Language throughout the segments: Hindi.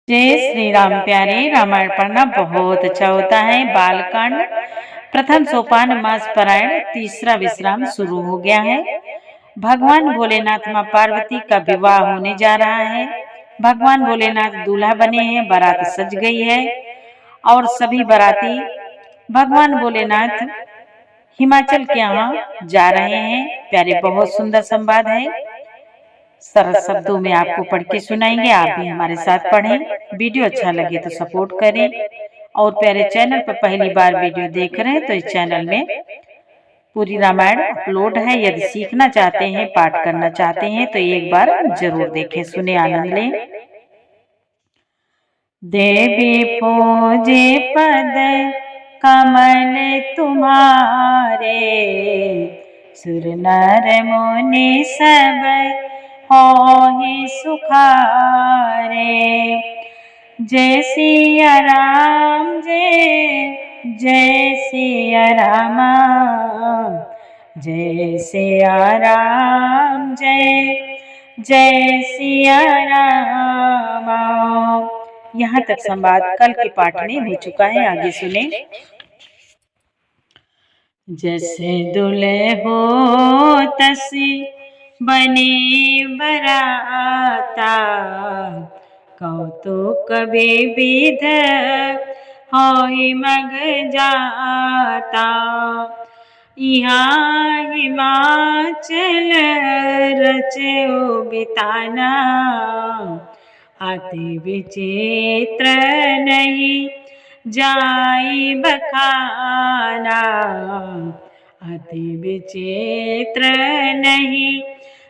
जय श्री राम। प्यारे, रामायण पढ़ना बहुत अच्छा होता है। बालकांड प्रथम सोपान मास पारायण तीसरा विश्राम शुरू हो गया है। भगवान भोलेनाथ मां पार्वती का विवाह होने जा रहा है। भगवान भोलेनाथ दूल्हा बने हैं, बारात सज गई है और सभी बाराती भगवान भोलेनाथ हिमाचल के यहाँ जा रहे हैं। प्यारे, बहुत सुंदर संवाद है। सरल शब्दों में आपको पढ़ के सुनाएंगे, आप भी हमारे साथ पढ़ें। वीडियो अच्छा लगे तो सपोर्ट करें। और प्यारे, चैनल पर पहली बार वीडियो देख रहे हैं तो इस चैनल में पूरी रामायण अपलोड है। यदि सीखना चाहते हैं, पाठ करना चाहते हैं तो एक बार जरूर देखें, सुने, आनंद लें। देवी पूजे पद कमल तुम्हारे, सुर नर मुनि सब होहि सुखारे। जय सिया राम, जय सिया राम, जय सिया राम, जय सिया राम। यहाँ तक संवाद कल के पाठ में हो चुका है, आगे सुने। जैसे दुल्हे हो तसी बने बराता, कौतुक विविध होई मग जाता। यहाँ हिमाचल रचो बिताना, अति विचित्र नहीं जाई बखाना, अति विचित्र नहीं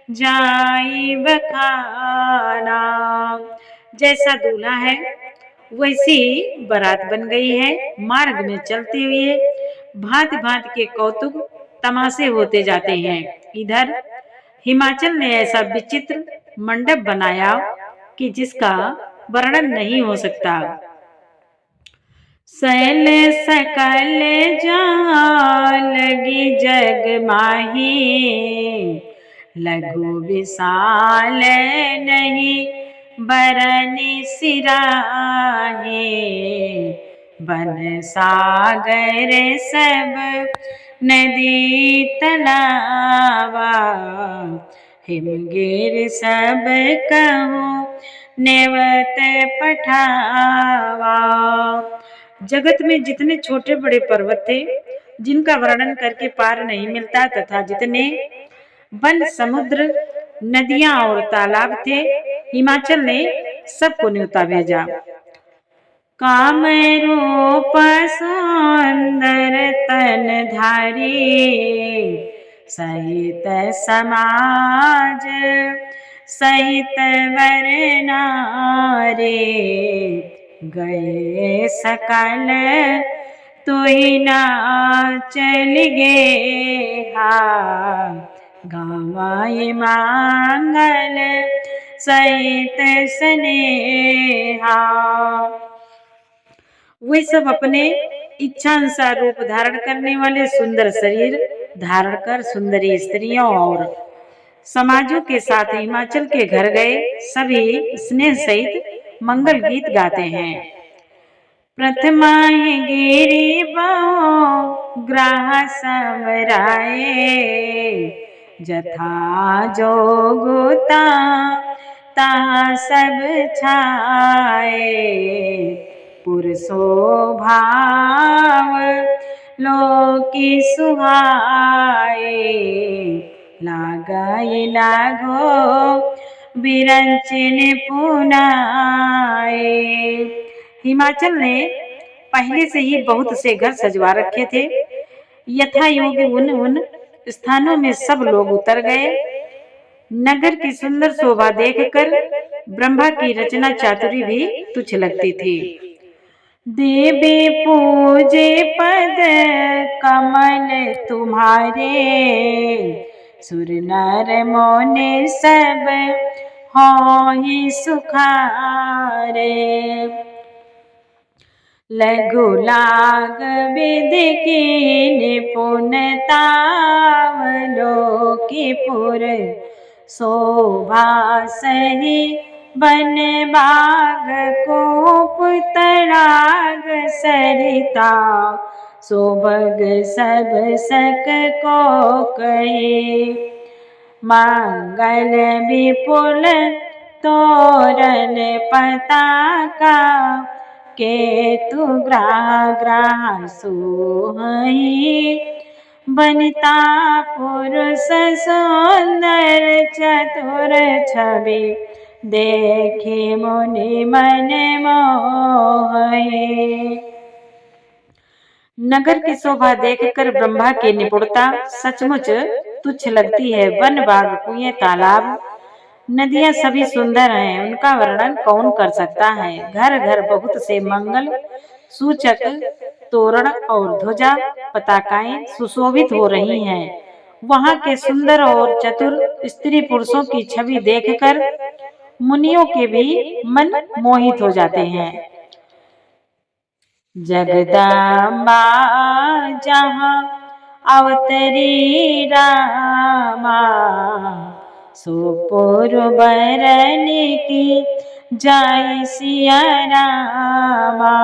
जाई बखाना। जैसा दूल्हा है वैसी बारात बन गई है। मार्ग में चलते हुए भांति भांति के कौतुक तमाशे होते जाते हैं। इधर हिमाचल ने ऐसा विचित्र मंडप बनाया कि जिसका वर्णन नहीं हो सकता। सैल सकल जहाँ लगी जग माही, लघु विशाल नहीं बरन सिराहे। बन सागर सब नदी तलावा, हिमगिर सब कहूँ नेवत पठावा। जगत में जितने छोटे बड़े पर्वत थे जिनका वर्णन करके पार नहीं मिलता, तथा जितने वन, समुद्र, नदियां और तालाब थे, हिमाचल ने सबको न्योता भेजा। काम रूप सुंदर तन धारी, सहित समाज सहित वर नारी। गए सकल तुहि ना चल गे हा, गावाई मांगल सहित स्नेहा। वे सब अपने इच्छानुसार रूप धारण करने वाले सुंदर शरीर धारण कर सुंदरी स्त्रियों और समाजों के साथ हिमाचल के घर गए। सभी स्नेह सहित मंगल गीत गाते हैं। प्रथमा गिरी बहु ग्राह समराए, जथा जोगुता ता सब छाए। पुरसो भाव लोकी सुहाए, लागई लागो बिरंचिन पुनाए। हिमाचल ने पहले से ही बहुत से घर सजवा रखे थे। यथा योग्य उन स्थानों में सब लोग उतर गए। नगर की सुंदर शोभा देखकर ब्रह्मा की रचना चातुरी भी तुच्छ लगती थी। देवी पूजे पद कमल तुम्हारे, सुर नर मुनि सब होहि सुखारे। लघु लाग विधि की निपुणता, लोकीपुर शोभा सही बन बाग को तड़ाग सरिता, सोबग सब सक को कहे। मंगल विपुल तोरण पताका, केतु ग्राह ग्राह सोहई। बनिता पुरुष सुंदर चतुर छवि, देखे मुनि मन मोहे। नगर की शोभा देखकर ब्रह्मा की निपुणता सचमुच तुच्छ लगती है। वन बाग कुएं तालाब नदियां सभी सुंदर हैं, उनका वर्णन कौन कर सकता है। घर घर बहुत से मंगल सूचक तोरण और ध्वजा पताकाएं सुशोभित हो रही हैं। वहां के सुंदर और चतुर स्त्री पुरुषों की छवि देखकर मुनियों के भी मन मोहित हो जाते हैं। जगदम्बा जहाँ अवतरी रामा, सुपुर बरन की जाय सिया रामा।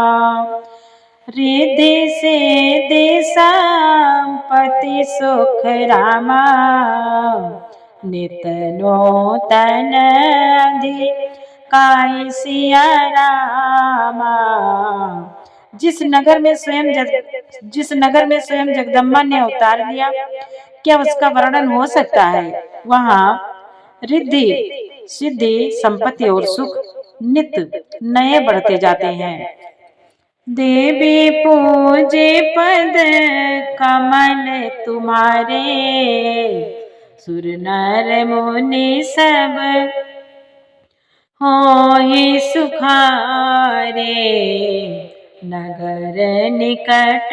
रिद्धि से संपत्ति सुख रामा, नित नूतन अधिकाय सिया रामा। जिस नगर में स्वयं जगदम्बा ने अवतार लिया, क्या उसका वर्णन हो सकता है। वहाँ रिद्धि सिद्धि संपत्ति और सुख नित्य नए बढ़ते जाते हैं। देवी पूजे पद कमल तुम्हारे, सुर नर मुनि सब होहि सुखारे। नगर निकट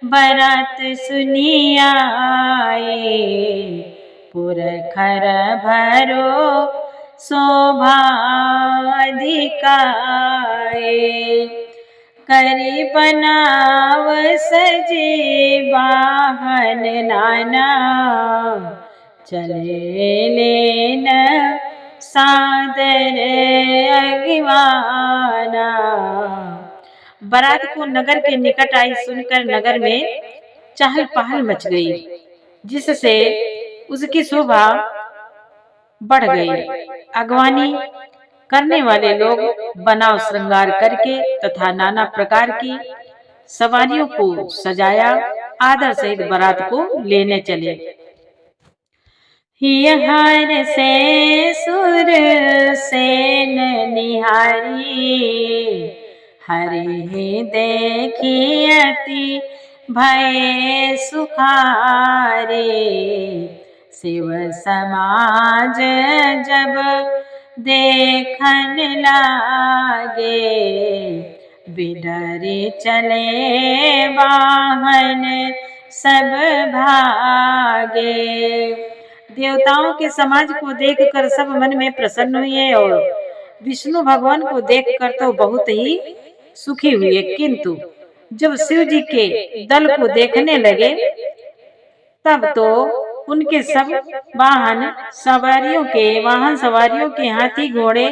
बरात सुनी आए, पुरखर भरो शोभा अधिकाए। करी बनाव सजे वाहन नाना, चले लेन सादर अगिवाना। बारात को नगर के निकट आई सुनकर नगर में चहल पहल मच गई, जिससे उसकी शोभा बढ़ गई। अगवानी करने वाले लोग बनाव श्रृंगार करके तथा नाना प्रकार की सवारियों को सजाया, आदर सहित बारात को लेने चले। हियहार से सुर सेन निहारी, हरि देखी अति भय सुखारे। शिव समाज जब देखन लागे, बिडरे चले वाहन सब भागे। देवताओं के समाज को देखकर सब मन में प्रसन्न हुए और विष्णु भगवान को देखकर तो बहुत ही सुखी हुए, किंतु जब शिव जी के दल को देखने लगे तब तो उनके सब वाहन सवारियों के हाथी घोड़े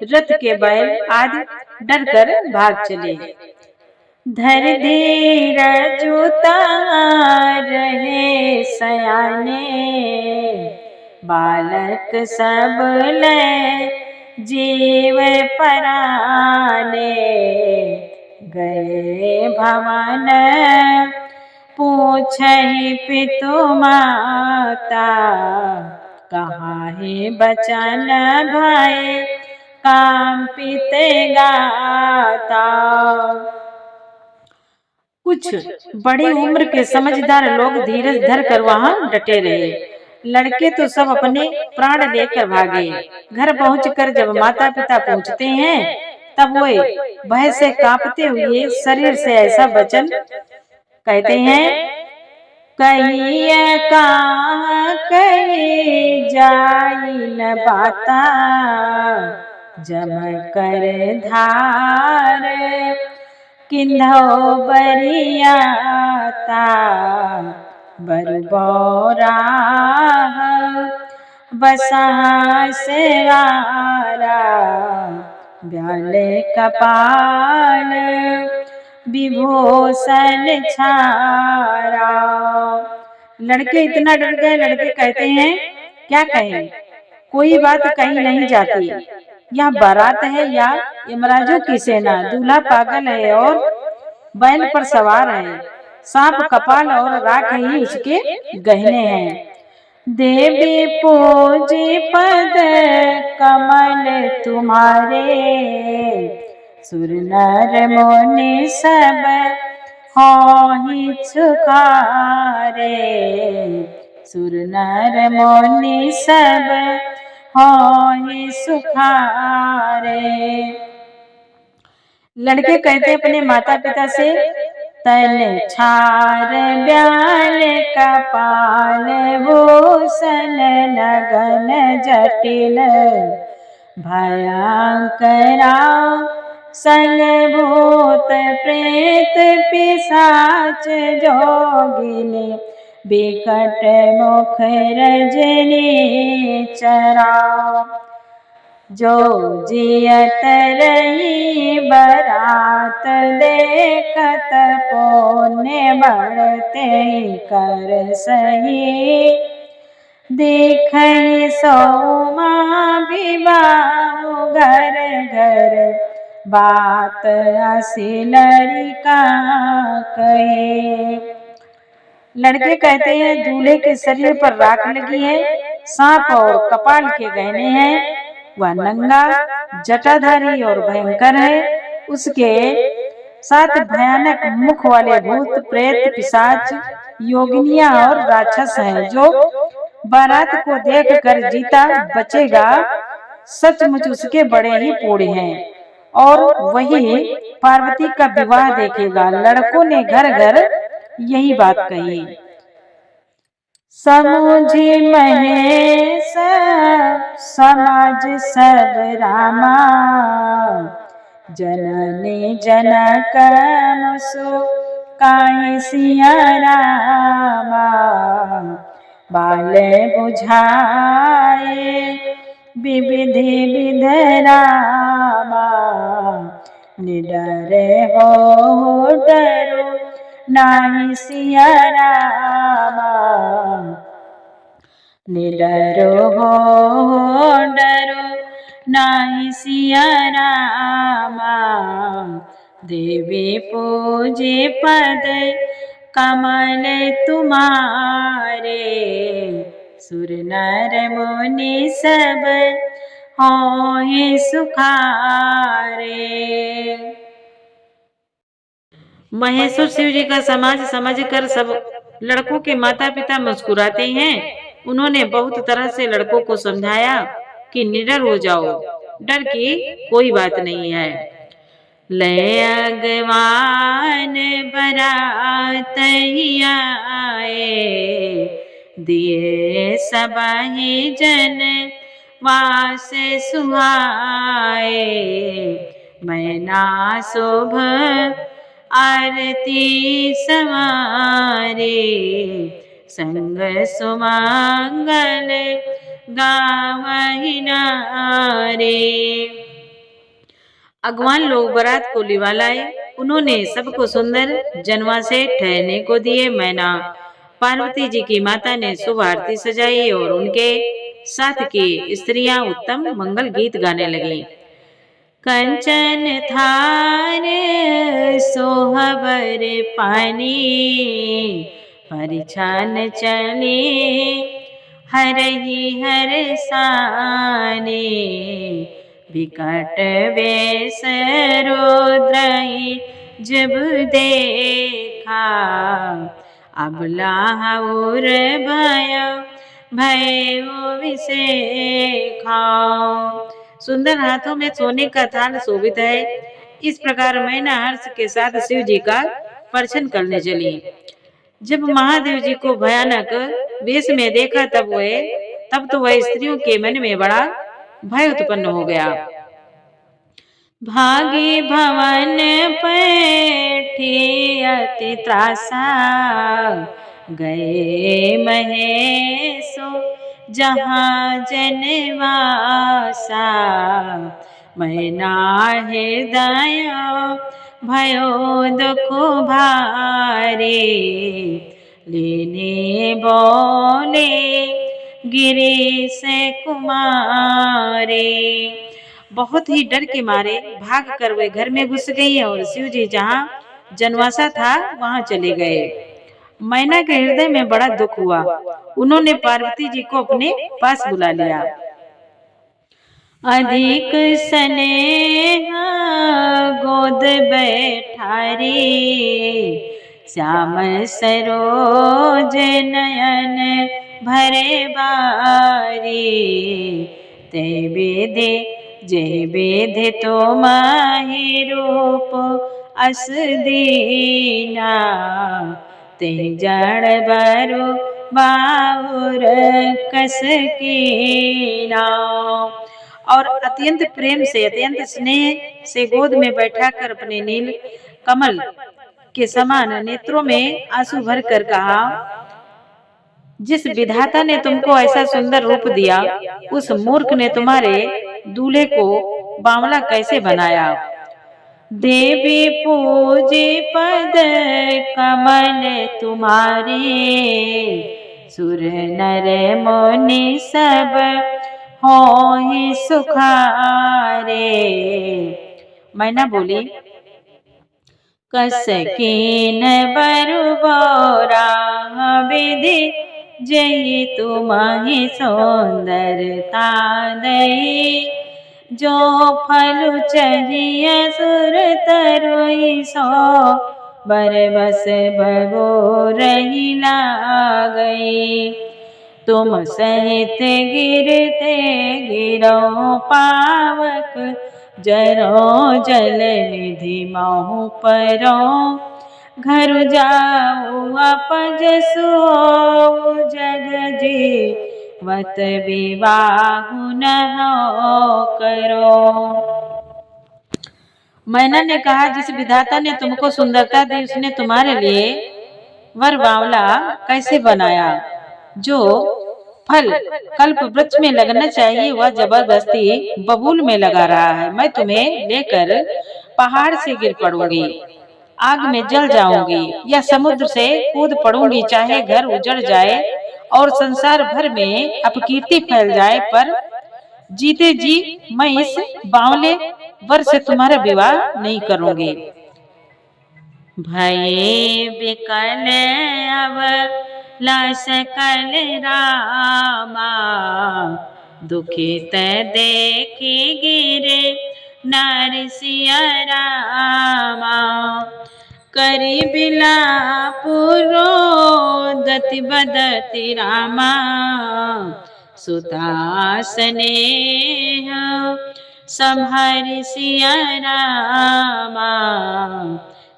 रथ के बैल आदि डरकर भाग चले। धर धीर जुता रहे सयाने, बालक सब ले जीव पराने। गए भवन पूछहि पितु माता, कहाँ है बचन भय कांपित गाता। कुछ बड़ी उम्र के समझदार लोग धीरज धर कर वहां डटे रहे। लड़के तो सब अपने प्राण लेकर भागे। घर पहुंचकर जब माता पिता पहुंचते हैं तब वे भय से कांपते हुए शरीर से ऐसा वचन कहते हैं, कहिए कहाँ कही जाई न बाता, जम कर धार किन्हो बरियाता। बरबौरा बसा सेवारा, ब्याल कपाल विभूषण छारा। लड़के इतना डर गए, लड़के कहते हैं क्या कहें, कोई बात कही नहीं जाती, यह बारात है या यमराजों की सेना। दूल्हा पागल है और बैल पर सवार है, सांप कपाल और राख ही उसके गहने हैं। देवी पूजी पद कमल तुम्हारे, सुर नर मुनि सब होहि सुखारे। सुर नर मुनि सब होहि सुखारे। लड़के कहते अपने माता पिता से, तन छार ब्याल कपाल भूषण लगन जटिल, भयंकरा संग भूत प्रेत पिशाच जोगिनी, बिकट मुख रजनी चरा। जो जियत रही बरात देखत, पुण्य बढ़ते कर सही, देखई सोमा विवाह घर घर, बात हसी लड़का कहे। लड़के कहते हैं दूल्हे के शरीर पर राख लगी है, सांप और कपाल के गहने हैं, वह नंगा जटाधारी और भयंकर है, उसके साथ भयानक मुख वाले भूत प्रेत पिशाच योगिनियां और राक्षस हैं। जो बारात को देखकर जीता बचेगा, सचमुच उसके बड़े ही पूर्ण हैं, और वही पार्वती का विवाह देखेगा। लड़कों ने घर घर यही बात कही। समुझी महेश समाज सब रामा, जननी जनक मुसु काहे सिया रामा। बाल बुझाए विविधि विधरामा, निडर हो डरो नाही सिया रामा। निडरो हो डरो नाही सिया रामा, देवी पूजे पद कमल तुम्हारे, सुर नर मुनि सब होहि सुखारे। महेश्वर शिव जी का समाज समझकर सब लड़कों के माता पिता मुस्कुराते हैं। उन्होंने बहुत तरह से लड़कों को समझाया कि निडर हो जाओ, डर की कोई बात नहीं है। ले अगवान बरात आए, दिए सबहि जन वास सुहाए। मैना शुभ आरती समारे, संग सुमंगल गावहि नारे। अगवान लोग बारात को लिवा लाए। उन्होंने सबको सुंदर जनवा से ठहरने को दिए। मैना पार्वती जी की माता ने शुभ आरती सजाई और उनके साथ की स्त्रियां उत्तम मंगल गीत गाने लगी। कंचन थार सोहबर पानी, परिछन चले हरहि हर साने। विकट वेश रुद्रहि जब देखा, अबला और भयो विषेखा। सुंदर हाथों में सोने का थाल शोभित है। इस प्रकार मैना हर्ष के साथ शिव जी का दर्शन करने चली। जब महादेव जी को भयानक वेश में देखा तब तो वह स्त्रियों के मन में बड़ा भय उत्पन्न हो गया। भागे भवन पैठी अति त्रासा, गए महेशो जहाँ जनवासा। मैना हृदय भयो दुख भारी, लेने बोले गिरीश कुमारी। बहुत ही डर के मारे भाग कर वे घर में घुस गई और शिव जी जहाँ जनवासा था वहां चले गए। मैना के हृदय में बड़ा दुख हुआ। उन्होंने पार्वती जी को अपने पास बुला लिया। अधिक स्नेह गोद बैठारी, श्याम सरोज नयन भरे बारी, ते विधि जे विधि तो माहि रूप अस दीना, ते जड़ बरु बाहुर कस कीना। और अत्यंत प्रेम से अत्यंत स्नेह से गोद में बैठाकर अपने नील कमल के समान नेत्रों में आंसू भर कर कहा, जिस विधाता ने तुमको ऐसा सुंदर रूप दिया, उस मूर्ख ने तुम्हारे दूल्हे को बावला कैसे बनाया। देवी पूजे पद कमल तुम्हारे, सुर नर मुनि सब होहि सुखारे। मैना बोली, कस कीन बरु बोरा विधि, जय तुम्हि सौंदरता दई, जो फल चाहिए सुर तरोई सो, बरबस बबो रही लागई। तुम सहित गिरते गिरो पावक, जरो जल निधि महु परो, घर जाऊ अपज सो जग जीवत विवाहु न करो। मैना ने कहा, जिस विधाता ने तुमको सुंदरता दी, उसने तुम्हारे लिए वर बावला कैसे बनाया। जो फल कल्प वृक्ष में लगना चाहिए वह जबरदस्ती बबूल में लगा रहा है। मैं तुम्हें लेकर पहाड़ से गिर पड़ूंगी, आग में जल जाऊंगी या समुद्र से कूद पड़ूंगी, चाहे घर उजड़ जाए और संसार भर में अपकीर्ति फैल जाए, पर जीते जी मैं इस बावले वर से तुम्हारा विवाह नहीं करूंगी। भये विकल अब ला सकल रामा, दुखित देखी गिरे नार सिया रामा, करी बिलाप रोदति बदति रामा, सुता स्नेह संहरि सिया रामा,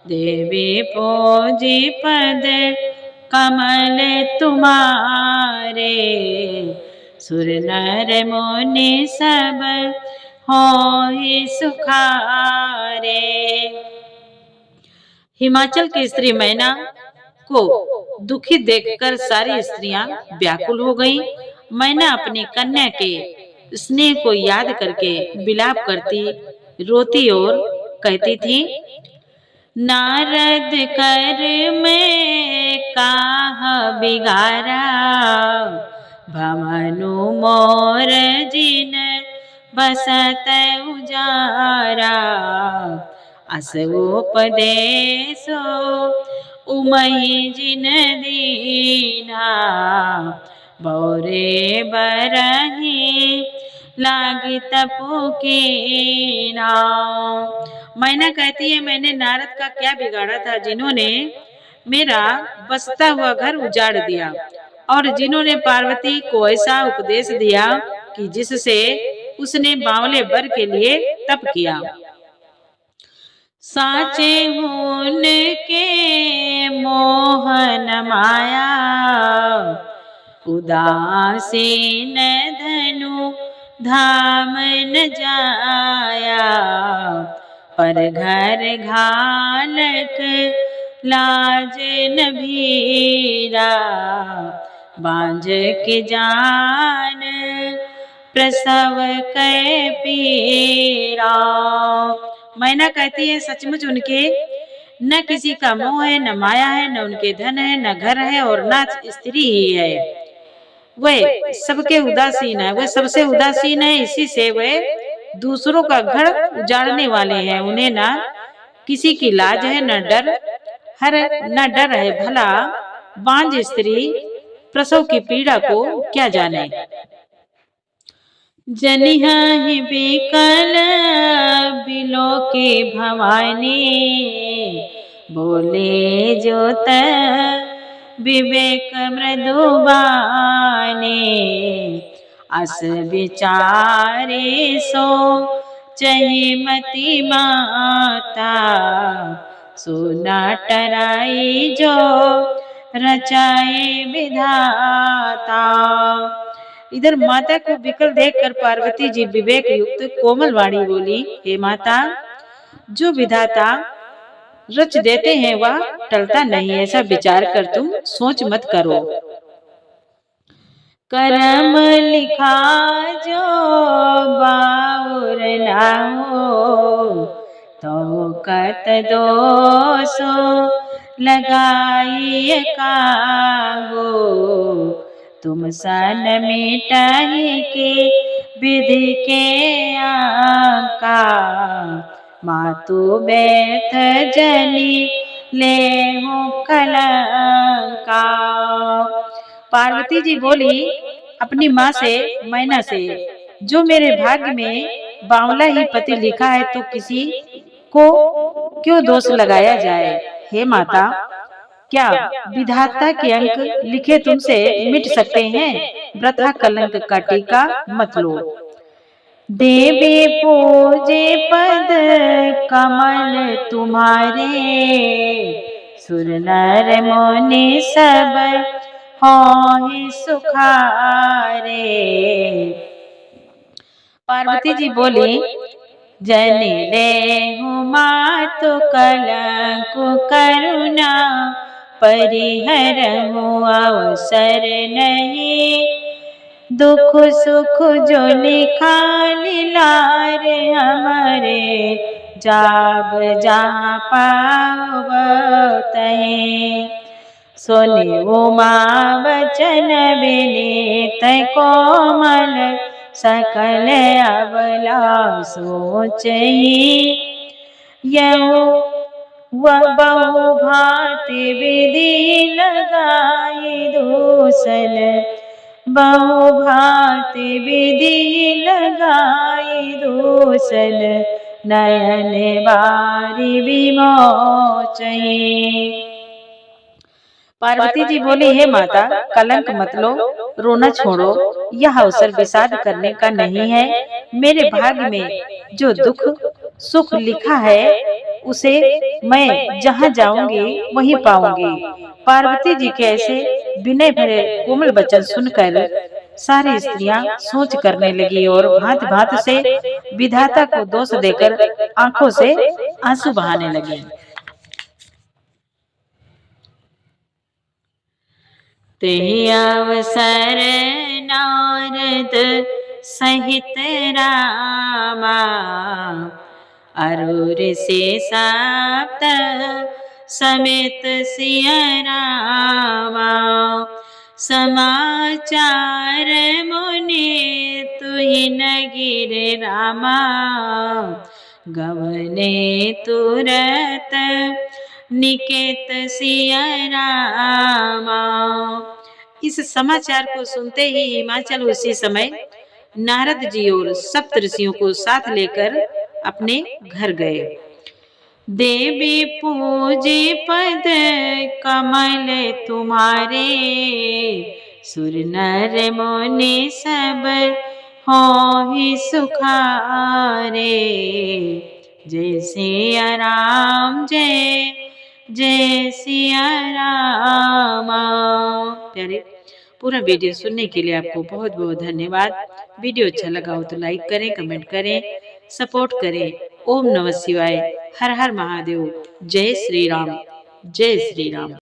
देवी पूजी पद कमल तुम्हारे, सुर नर मुनि सब होहि सुखारे। हिमाचल की स्त्री मैना को दुखी देखकर सारी स्त्रियां व्याकुल हो गईं। मैना अपनी कन्या के स्नेह को याद करके विलाप करती, रोती और कहती थी, नारद कर मैं काह बिगारा, भमनु मोर जिन बसत उजारा, अस उपदेशो उमहि जिन दीना, बौरे बरही लागी तपु कीना। मैना कहती है, मैंने नारद का क्या बिगाड़ा था, जिन्होंने मेरा बसता हुआ घर उजाड़ दिया और जिन्होंने पार्वती को ऐसा उपदेश दिया कि जिससे उसने बावले वर के लिए तप किया। साचे हुन के मोहन माया, उदासीन धनु धाम न जाया, पर घर घालक लाज न भीरा, बांझ के जान प्रसव कै पीरा। मैना कहती है सचमुच उनके न किसी का मोह है, न माया है, न उनके धन है, न घर है और न स्त्री ही है। वे सबके उदासीन है, वे सबसे उदासीन है, इसी से वे दूसरों का घर उजाड़ने वाले हैं। उन्हें ना किसी की लाज है, न डर है। भला बांझ स्त्री प्रसव की पीड़ा को क्या जाने। जनिहा ही बिकल बिलो की भवानी, बोले जोत विवेक मृदुबानी। अस विचारे सो चही मति माता, सोना टराई जो रचाए विधाता। इधर माता को विकल देखकर पार्वती जी विवेक युक्त कोमल वाणी बोली, हे माता, जो विधाता रच देते हैं वह टलता नहीं, ऐसा विचार कर तुम सोच मत करो। करम लिखा जो बाउर ना हो, तो कत दोषो लगाई कागो। तुम सन मिटाई के विधि के आका, मातु बैठ जनी ले हो कलंका। पार्वती जी बोली अपनी माँ से, मैना से, जो मेरे भाग्य में बावला ही पति लिखा है तो किसी को क्यों दोष लगाया जाए। हे माता, क्या विधाता के अंक लिखे तुमसे मिट सकते हैं। वृथा कलंक का टीका मत लो। देवी पूजे पद कमल तुम्हारे, सुर नर मुनि सब होहि सुखारे। पार्वती जी बोली, जनि लेहु मातु कलंक करुणा, परिहरहु अवसर नहीं। दुख सुख जो लिखा लीलार, हमारे जाब जहाँ पाव तहीं। सोने उमा वचन विनीत कोमल, सकल अबला सोचहि। यहु बहु भांति विधि लगाई दूषण, बहु भांति विधि लगाई दूषण, नयन बारी विमोचहि। पार्वती जी बोली, हे माता, कलंक मत लो, रोना छोड़ो। यह अवसर विषाद करने का नहीं है। मेरे भाग्य में जो दुख सुख लिखा है उसे मैं जहाँ जाऊंगी वहीं पाऊंगी। पार्वती जी के ऐसे विनय भरे कोमल वचन सुनकर सारी स्त्रियां सोच करने लगी और भांत भांत से विधाता को दोष देकर आंखों से आंसू बहाने लगी। तेहि अवसर नारद सहित रामा, अरुर से सप्त समेत सिय रामा। समाचार मुनि तुहि न गिर रामा, गवने तुरत निकेत सिय रामा। इस समाचार को सुनते ही हिमाचल उसी समय नारद जी और सप्त ऋषियों को साथ लेकर अपने घर गए। देवी पूजे पद कमल तुम्हारे, सुर नर मुनि सब होहि सुखारे। जय सिया राम, जय जय सिया राम। प्यारे, पूरा वीडियो सुनने के लिए आपको बहुत बहुत धन्यवाद। वीडियो अच्छा लगा हो तो लाइक करें, कमेंट करें, सपोर्ट करें। ओम नमः शिवाय, हर हर महादेव, जय श्री राम, जय श्री राम।